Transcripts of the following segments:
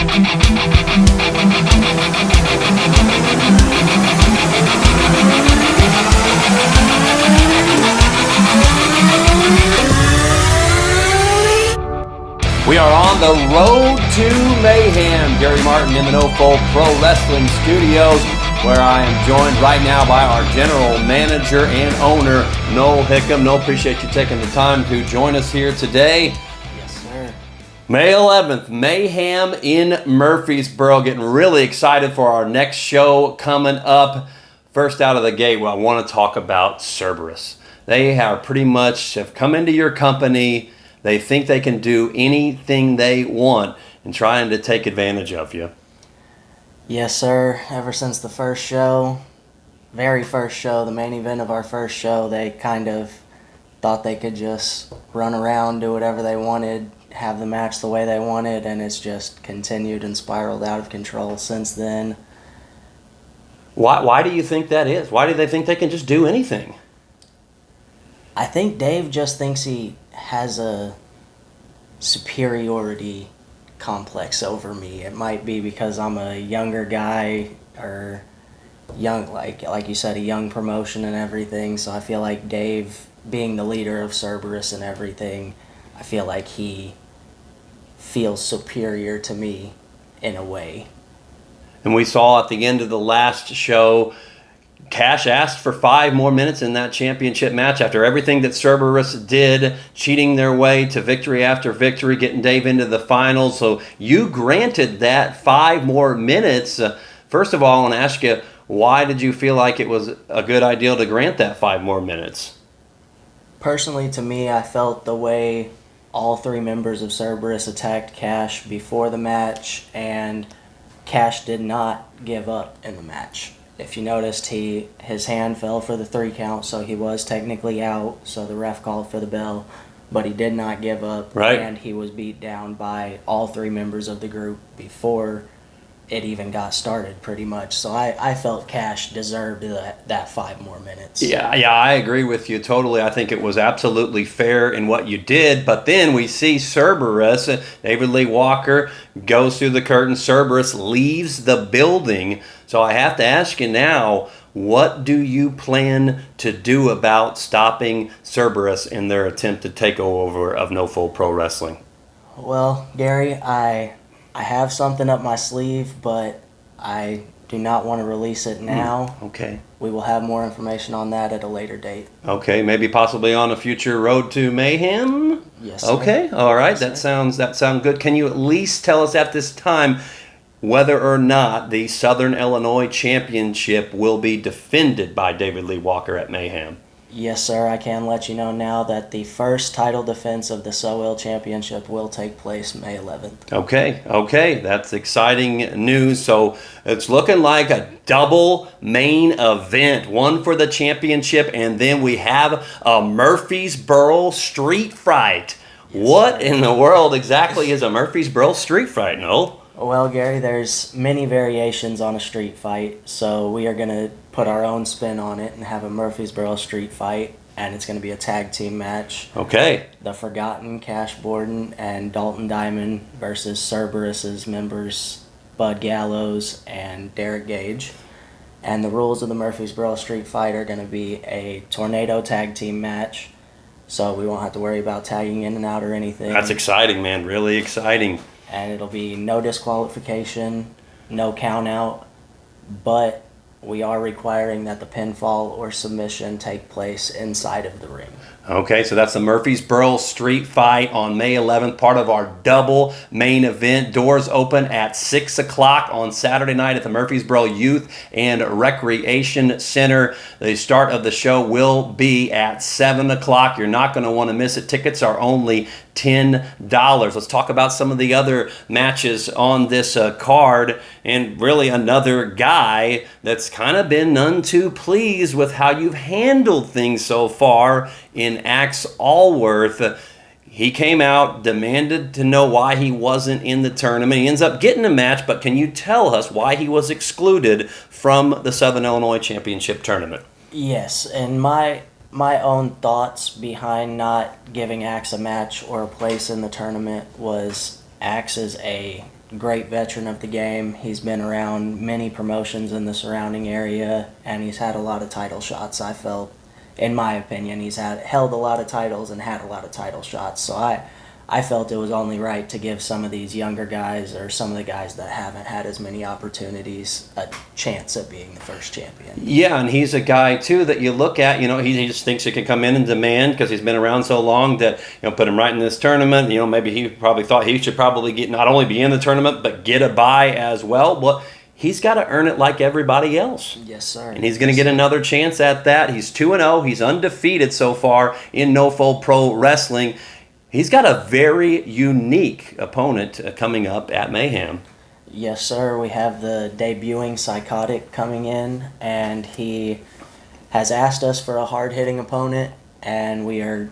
We are on the road to mayhem. Gary Martin in the No Fold Pro Wrestling Studios, where I am joined right now by our general manager and owner, Noel Hickam. Noel, appreciate you taking the time to join us here today. Yes, sir. May 11th, Mayhem in Murfreesboro. Getting really excited for our next show coming up. First out of the gate, I want to talk about Cerberus. They have pretty much have come into your company. They think they can do anything they want and trying to take advantage of you. Yes, sir. Ever since the first show, very first show, the main event of our first show, they kind of thought they could just run around, do whatever they wanted, have the match the way they wanted, and it's just continued and spiraled out of control since then. Why do you think that is? Why do they think they can just do anything? I think Dave just thinks he has a superiority complex over me. It might be because I'm a younger guy or young, like you said, a young promotion and everything. So I feel like Dave, being the leader of Cerberus and everything, I feel like he feels superior to me in a way. And we saw at the end of the last show, Cash asked for 5 more minutes in that championship match after everything that Cerberus did, cheating their way to victory after victory, getting Dave into the finals. So you granted that 5 more minutes. First of all, I want to ask you, why did you feel like it was a good idea to grant that 5 more minutes? Personally, to me, I felt the way all 3 members of Cerberus attacked Cash before the match, and Cash did not give up in the match. If you noticed, his hand fell for the 3 count, so he was technically out, so the ref called for the bell, but he did not give up, right. And he was beat down by all 3 members of the group before it even got started, pretty much. So I felt Cash deserved that 5 more minutes. Yeah, I agree with you totally. I think it was absolutely fair in what you did, but then we see Cerberus, David Lee Walker goes through the curtain, Cerberus leaves the building. So I have to ask you now, what do you plan to do about stopping Cerberus in their attempted takeover of No Fold Pro Wrestling? Well, Gary, I have something up my sleeve, but I do not want to release it now. Okay. We will have more information on that at a later date. Okay, maybe possibly on a future Road to Mayhem? Yes, sir. Okay, all right, Yes, that sounds good. Can you at least tell us at this time whether or not the Southern Illinois Championship will be defended by David Lee Walker at Mayhem? Yes, sir. I can let you know now that the first title defense of the SoIll Championship will take place May 11th. Okay, that's exciting news. So it's looking like a double main event, one for the championship, and then we have a Murfreesboro street fight. Yes, what sir. in the world exactly is a Murfreesboro street fight, Noel? Well, Gary, there's many variations on a street fight, so we are going to put our own spin on it and have a Murfreesboro street fight, and it's going to be a tag team match. Okay. The Forgotten, Cash Borden, and Dalton Diamond versus Cerberus's members Bud Gallows and Derek Gage. And the rules of the Murfreesboro street fight are going to be a tornado tag team match, so we won't have to worry about tagging in and out or anything. That's exciting, man. Really exciting. And it'll be no disqualification, no count out, but we are requiring that the pinfall or submission take place inside of the ring. Okay, so that's the Murfreesboro Street Fight on May 11th, part of our double main event. Doors open at 6 o'clock on Saturday night at the Murfreesboro Youth and Recreation Center. The start of the show will be at 7 o'clock. You're not going to want to miss it. Tickets are only $10. Let's talk about some of the other matches on this card, and really another guy that's kind of been none too pleased with how you've handled things so far in Axe Allworth. He came out, demanded to know why he wasn't in the tournament. He ends up getting a match, but can you tell us why he was excluded from the Southern Illinois Championship tournament? Yes, and my own thoughts behind not giving Axe a match or a place in the tournament was Axe is a great veteran of the game. He's been around many promotions in the surrounding area, and he's had a lot of title shots. I felt, in my opinion, he's held a lot of titles and had a lot of title shots. So I felt it was only right to give some of these younger guys, or some of the guys that haven't had as many opportunities, a chance at being the first champion. Yeah, and he's a guy too that you look at. He just thinks he can come in and demand because he's been around so long that put him right in this tournament. Maybe he probably thought he should probably get not only be in the tournament but get a bye as well. Well, he's got to earn it like everybody else. Yes, sir. And he's going to get another chance at that. He's 2-0. He's undefeated so far in No Fold Pro Wrestling. He's got a very unique opponent coming up at Mayhem. Yes, sir. We have the debuting Psychotic coming in, and he has asked us for a hard-hitting opponent, and we are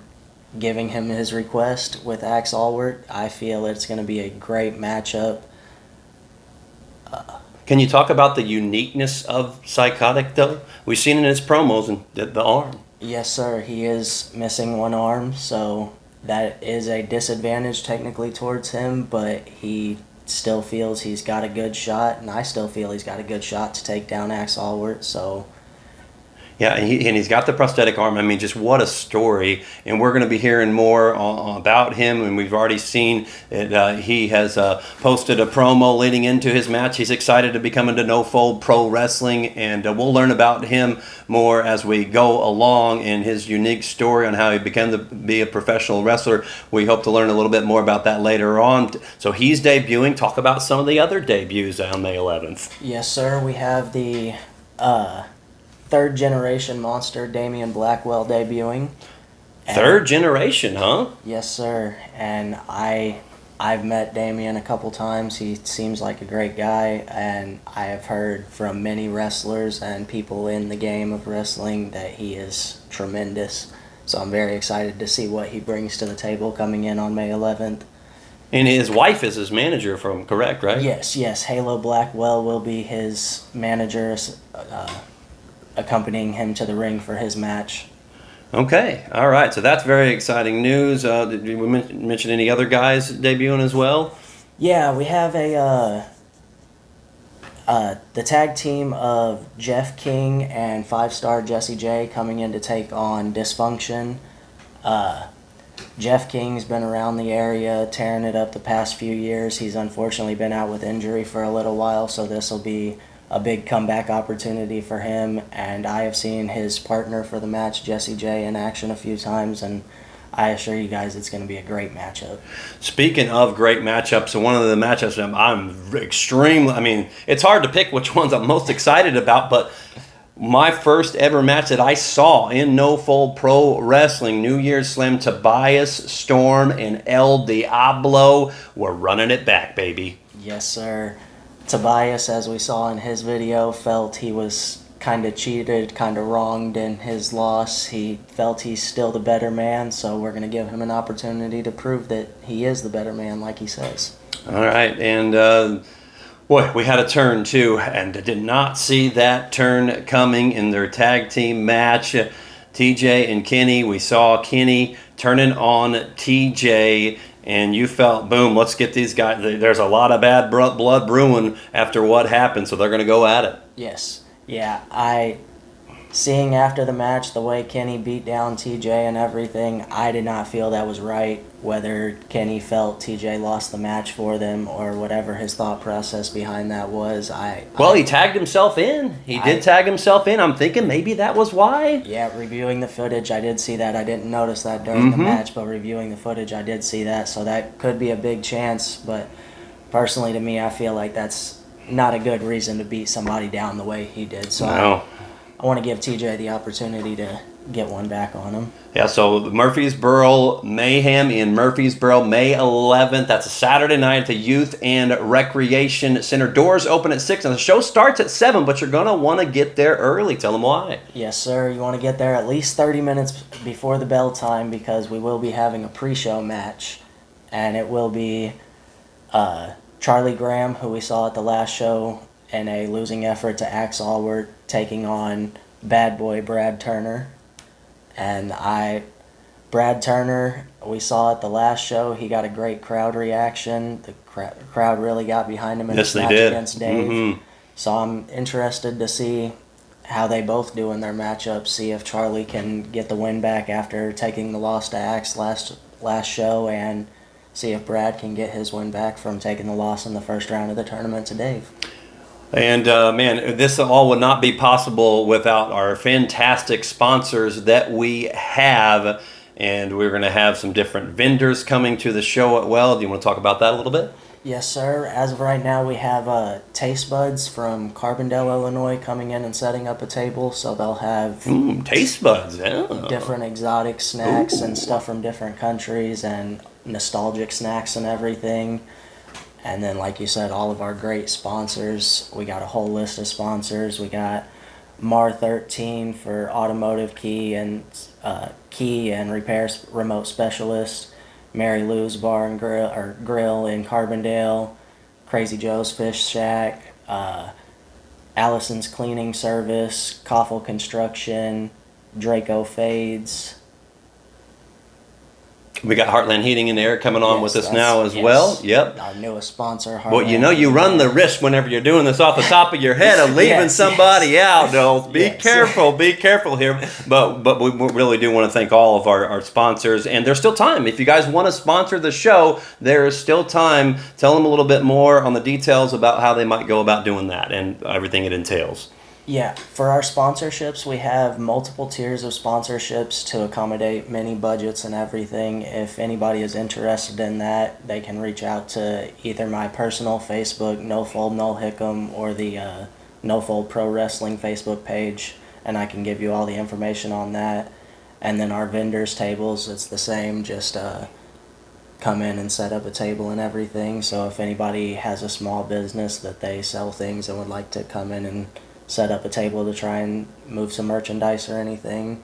giving him his request with Axe Allward. I feel it's going to be a great matchup. Can you talk about the uniqueness of Psychotic, though? We've seen it in his promos and the arm. Yes, sir. He is missing one arm, so that is a disadvantage technically towards him, but he still feels he's got a good shot, and I still feel he's got a good shot to take down Axe Allward, so... Yeah, and he's got the prosthetic arm. I mean, just what a story. And we're going to be hearing more about him. And we've already seen that he has posted a promo leading into his match. He's excited to be coming to No Fold Pro Wrestling. And we'll learn about him more as we go along in his unique story on how he began to be a professional wrestler. We hope to learn a little bit more about that later on. So he's debuting. Talk about some of the other debuts on May 11th. Yes, sir. We have the... third generation monster Damian Blackwell debuting. Third generation, huh? Yes, sir. And I've met Damian a couple times. He seems like a great guy, and I have heard from many wrestlers and people in the game of wrestling that he is tremendous. So I'm very excited to see what he brings to the table coming in on May 11th. And his wife is his manager, correct, right? Yes. Halo Blackwell will be his manager, accompanying him to the ring for his match. Okay, all right. So that's very exciting news. Did we mention any other guys debuting as well? Yeah, we have the tag team of Jeff King and 5-star Jesse J coming in to take on Dysfunction. Jeff King's been around the area tearing it up the past few years. He's unfortunately been out with injury for a little while, so this will be a big comeback opportunity for him, and I have seen his partner for the match, Jesse J, in action a few times, and I assure you guys it's going to be a great matchup. Speaking of great matchups, so one of the matchups I'm extremely, it's hard to pick which ones I'm most excited about, but my first ever match that I saw in No Fold Pro Wrestling, New Year's Slam, Tobias Storm and El Diablo were running it back, baby. Yes, sir. Tobias, as we saw in his video, felt he was kind of cheated, kind of wronged in his loss. He felt he's still the better man, so we're going to give him an opportunity to prove that he is the better man, like he says. All right, and boy, we had a turn too, and did not see that turn coming in their tag team match. TJ and Kenny, we saw Kenny turning on TJ, and you felt, boom, let's get these guys. There's a lot of bad blood brewing after what happened, so they're going to go at it. Yes. Yeah, seeing after the match the way Kenny beat down TJ and everything, I did not feel that was right. Whether Kenny felt TJ lost the match for them or whatever his thought process behind that was, he tagged himself in. He did tag himself in. I'm thinking maybe that was why. Yeah, reviewing the footage, I did see that. I didn't notice that during the match, but reviewing the footage, I did see that. So that could be a big chance. But personally, to me, I feel like that's not a good reason to beat somebody down the way he did. So no. I want to give TJ the opportunity to get one back on him. Yeah, so the Murfreesboro Mayhem in Murfreesboro, May 11th. That's a Saturday night at the Youth and Recreation Center. Doors open at 6, and the show starts at 7, but you're going to want to get there early. Tell them why. Yes, sir. You want to get there at least 30 minutes before the bell time, because we will be having a pre-show match, and it will be Charlie Graham, who we saw at the last show in a losing effort to Axe Allward, taking on Bad Boy Brad Turner. And Brad Turner, we saw at the last show, he got a great crowd reaction. The crowd really got behind him in Yes, his they match did. against Dave. Mhm. So I'm interested to see how they both do in their matchup, see if Charlie can get the win back after taking the loss to Axe last show, and see if Brad can get his win back from taking the loss in the first round of the tournament to Dave. And man, this all would not be possible without our fantastic sponsors that we have. And we're going to have some different vendors coming to the show as well. Do you want to talk about that a little bit? Yes, sir. As of right now, we have Taste Buds from Carbondale, Illinois, coming in and setting up a table. So they'll have Taste Buds, yeah. different exotic snacks and stuff from different countries and nostalgic snacks and everything. And then, like you said, all of our great sponsors. We got a whole list of sponsors. We got MAR 13 for automotive key and repair remote specialist. Mary Lou's Bar and Grill in Carbondale. Crazy Joe's Fish Shack. Allison's Cleaning Service. Koffel Construction. Draco Fades. We got Heartland Heating in there coming on with us now as well. Yep. Our newest sponsor, Heartland. Well, you run the risk whenever you're doing this off the top of your head of leaving somebody out. No, be careful here. But we really do want to thank all of our sponsors. And there's still time. If you guys want to sponsor the show, there is still time. Tell them a little bit more on the details about how they might go about doing that and everything it entails. Yeah, for our sponsorships, we have multiple tiers of sponsorships to accommodate many budgets and everything. If anybody is interested in that, they can reach out to either my personal Facebook, No Fold No Hick'em, or the No Fold Pro Wrestling Facebook page, and I can give you all the information on that. And then our vendors tables, it's the same, just come in and set up a table and everything. So if anybody has a small business that they sell things and would like to come in and set up a table to try and move some merchandise or anything,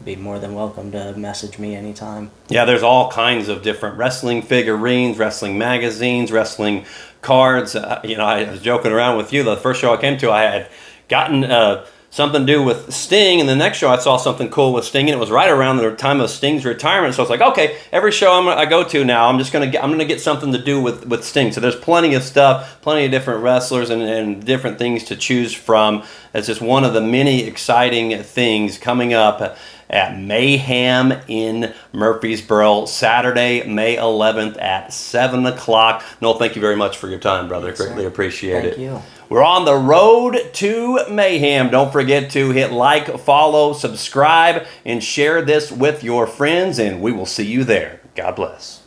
be more than welcome to message me anytime. Yeah, there's all kinds of different wrestling figurines, wrestling magazines, wrestling cards. I was joking around with you. The first show I came to, I had gotten something to do with Sting, and the next show I saw something cool with Sting, and it was right around the time of Sting's retirement. So I was like, okay, every show I go to now, I'm gonna get something to do with Sting. So there's plenty of stuff, plenty of different wrestlers and different things to choose from. It's just one of the many exciting things coming up at Mayhem in Murfreesboro, Saturday, May 11th at 7 o'clock. Noel, thank you very much for your time, brother. Yes, Greatly appreciate it. Thank you. We're on the road to Mayhem. Don't forget to hit like, follow, subscribe, and share this with your friends, and we will see you there. God bless.